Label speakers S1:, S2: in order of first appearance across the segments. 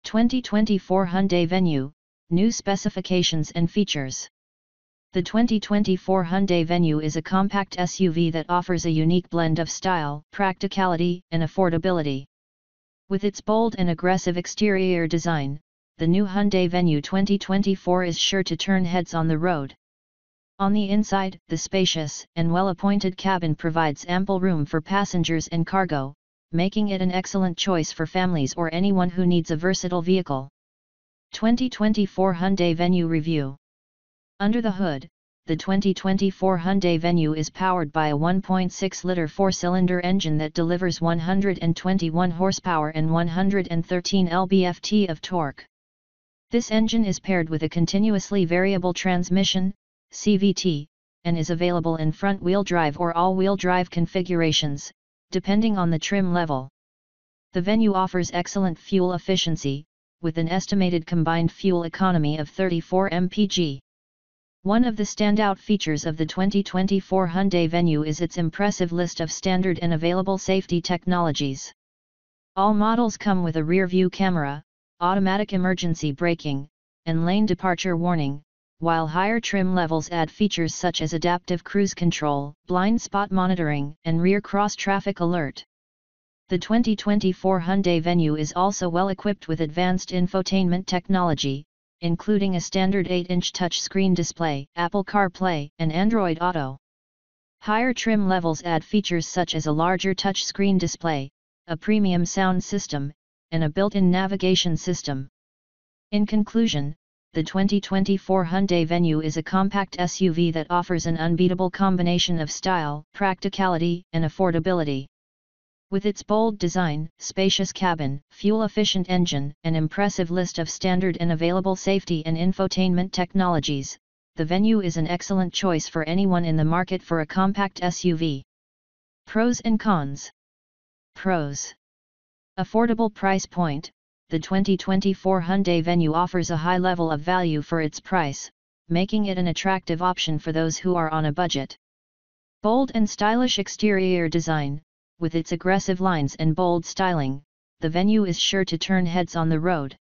S1: 2024 Hyundai Venue, new specifications and features. The 2024 Hyundai Venue is a compact SUV that offers a unique blend of style, practicality, and affordability. With its bold and aggressive exterior design, the new Hyundai Venue 2024 is sure to turn heads on the road. On the inside, the spacious and well-appointed cabin provides ample room for passengers and cargo, making it an excellent choice for families or anyone who needs a versatile vehicle. 2024 Hyundai Venue Review. Under the hood, the 2024 Hyundai Venue is powered by a 1.6-liter four-cylinder engine that delivers 121 horsepower and 113 lb-ft of torque. This engine is paired with a continuously variable transmission, CVT, and is available in front-wheel drive or all-wheel drive configurations, depending on the trim level. The Venue offers excellent fuel efficiency, with an estimated combined fuel economy of 34 mpg. One of the standout features of the 2024 Hyundai Venue is its impressive list of standard and available safety technologies. All models come with a rear-view camera, automatic emergency braking, and lane departure warning, while higher trim levels add features such as adaptive cruise control, blind spot monitoring, and rear cross-traffic alert. The 2024 Hyundai Venue is also well equipped with advanced infotainment technology, including a standard 8-inch touchscreen display, Apple CarPlay, and Android Auto. Higher trim levels add features such as a larger touchscreen display, a premium sound system, and a built-in navigation system. In conclusion, the 2024 Hyundai Venue is a compact SUV that offers an unbeatable combination of style, practicality, and affordability. With its bold design, spacious cabin, fuel-efficient engine, and impressive list of standard and available safety and infotainment technologies, the Venue is an excellent choice for anyone in the market for a compact SUV. Pros and cons. Pros. Affordable price point. The 2024 Hyundai Venue offers a high level of value for its price, making it an attractive option for those who are on a budget. Bold and stylish exterior design. With its aggressive lines and bold styling, the Venue is sure to turn heads on the road.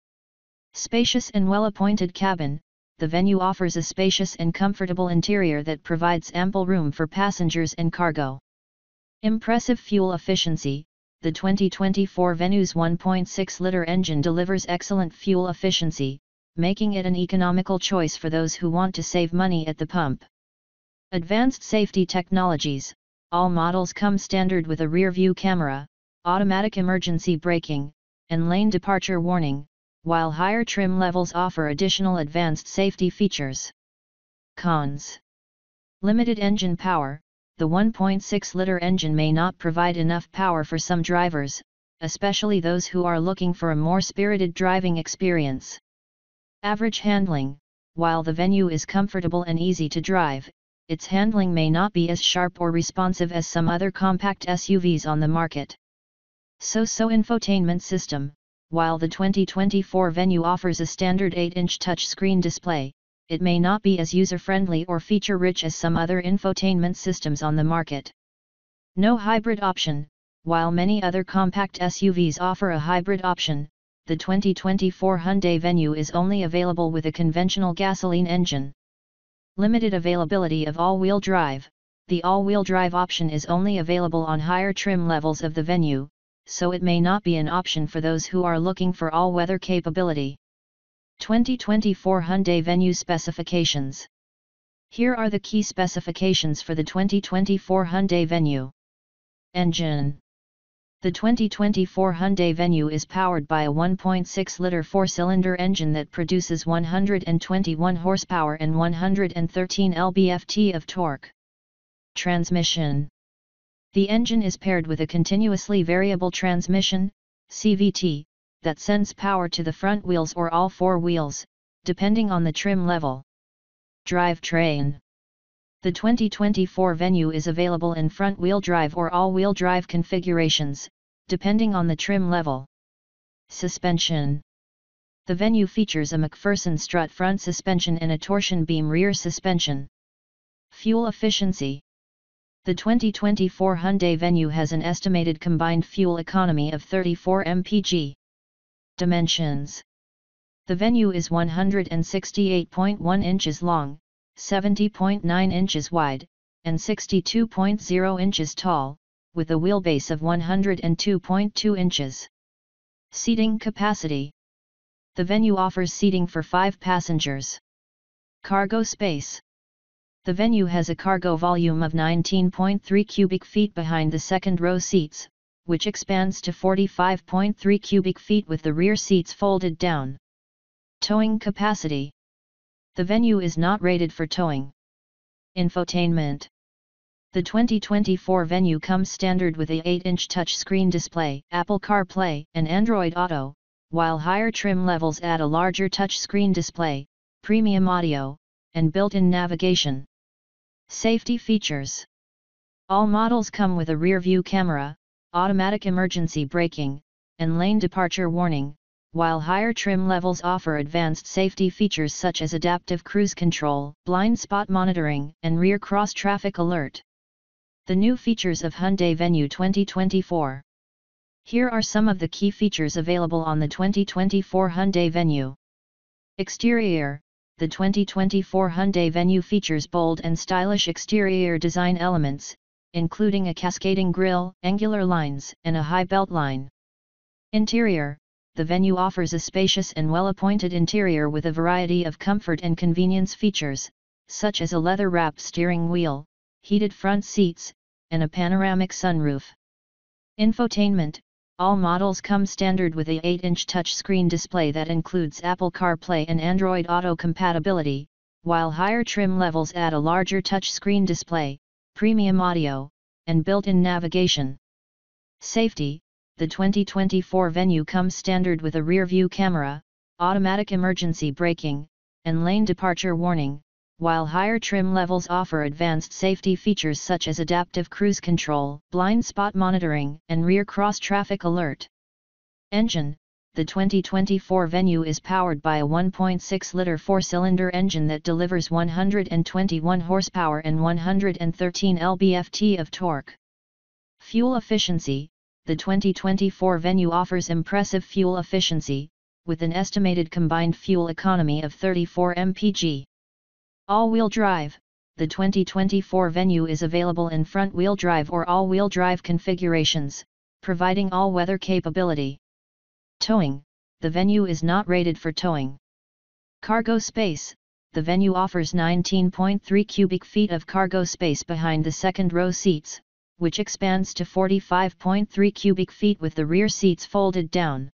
S1: Spacious and well-appointed cabin. The Venue offers a spacious and comfortable interior that provides ample room for passengers and cargo. Impressive fuel efficiency. The 2024 Venue's 1.6-liter engine delivers excellent fuel efficiency, making it an economical choice for those who want to save money at the pump. Advanced safety technologies. All models come standard with a rear-view camera, automatic emergency braking, and lane departure warning, while higher trim levels offer additional advanced safety features. Cons. Limited engine power. The 1.6-liter engine may not provide enough power for some drivers, especially those who are looking for a more spirited driving experience. Average handling. While the Venue is comfortable and easy to drive, its handling may not be as sharp or responsive as some other compact SUVs on the market. So-so infotainment system. While the 2024 Venue offers a standard 8-inch touchscreen display, it may not be as user-friendly or feature-rich as some other infotainment systems on the market. No hybrid option. While many other compact SUVs offer a hybrid option, the 2024 Hyundai Venue is only available with a conventional gasoline engine. Limited availability of all-wheel drive. The all-wheel drive option is only available on higher trim levels of the Venue, so it may not be an option for those who are looking for all-weather capability. 2024 Hyundai Venue specifications. Here are the key specifications for the 2024 Hyundai Venue. Engine. The 2024 Hyundai Venue is powered by a 1.6-liter four-cylinder engine that produces 121 horsepower and 113 lb-ft of torque. Transmission. The engine is paired with a continuously variable transmission, CVT, that sends power to the front wheels or all four wheels, depending on the trim level. Drivetrain. The 2024 Venue is available in front-wheel drive or all-wheel drive configurations, depending on the trim level. Suspension. The Venue features a McPherson strut front suspension and a torsion beam rear suspension. Fuel efficiency. The 2024 Hyundai Venue has an estimated combined fuel economy of 34 mpg. Dimensions. The Venue is 168.1 inches long, 70.9 inches wide, and 62.0 inches tall, with a wheelbase of 102.2 inches. Seating capacity. The Venue offers seating for 5 passengers. Cargo space. The Venue has a cargo volume of 19.3 cubic feet behind the second row seats, which expands to 45.3 cubic feet with the rear seats folded down. Towing capacity. The Venue is not rated for towing. Infotainment. The 2024 Venue comes standard with a 8-inch touchscreen display, Apple CarPlay, and Android Auto, while higher trim levels add a larger touchscreen display, premium audio, and built-in navigation. Safety features. All models come with a rear-view camera, automatic emergency braking, and lane departure warning, while higher trim levels offer advanced safety features such as adaptive cruise control, blind spot monitoring, and rear cross-traffic alert. The new features of Hyundai Venue 2024. Here are some of the key features available on the 2024 Hyundai Venue. Exterior. The 2024 Hyundai Venue features bold and stylish exterior design elements, including a cascading grille, angular lines, and a high belt line. Interior. The Venue offers a spacious and well-appointed interior with a variety of comfort and convenience features, such as a leather-wrapped steering wheel, heated front seats, and a panoramic sunroof. Infotainment. All models come standard with a 8-inch touchscreen display that includes Apple CarPlay and Android Auto compatibility, while higher trim levels add a larger touchscreen display, premium audio, and built-in navigation. Safety. The 2024 Venue comes standard with a rear-view camera, automatic emergency braking, and lane departure warning, while higher trim levels offer advanced safety features such as adaptive cruise control, blind spot monitoring, and rear cross-traffic alert. Engine. The 2024 Venue is powered by a 1.6-liter 4-cylinder engine that delivers 121 horsepower and 113 lb-ft of torque. Fuel efficiency. The 2024 Venue offers impressive fuel efficiency, with an estimated combined fuel economy of 34 mpg. All-wheel drive. The 2024 Venue is available in front-wheel drive or all-wheel drive configurations, providing all-weather capability. Towing. The Venue is not rated for towing. Cargo space. The Venue offers 19.3 cubic feet of cargo space behind the second row seats, which expands to 45.3 cubic feet with the rear seats folded down.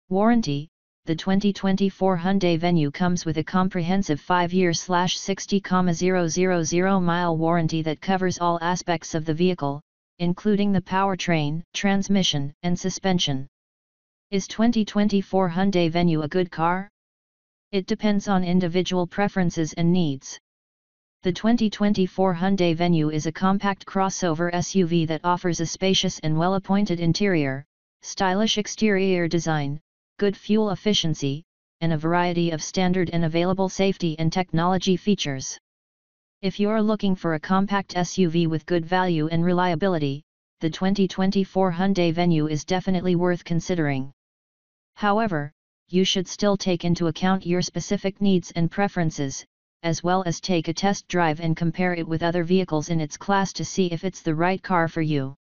S1: Warranty. The 2024 Hyundai Venue comes with a comprehensive 5-year/60,000-mile warranty that covers all aspects of the vehicle, including the powertrain, transmission, and suspension. Is 2024 Hyundai Venue a good car? It depends on individual preferences and needs. The 2024 Hyundai Venue is a compact crossover SUV that offers a spacious and well-appointed interior, stylish exterior design, good fuel efficiency, and a variety of standard and available safety and technology features. If you're looking for a compact SUV with good value and reliability, the 2024 Hyundai Venue is definitely worth considering. However, you should still take into account your specific needs and preferences, as well as take a test drive and compare it with other vehicles in its class to see if it's the right car for you.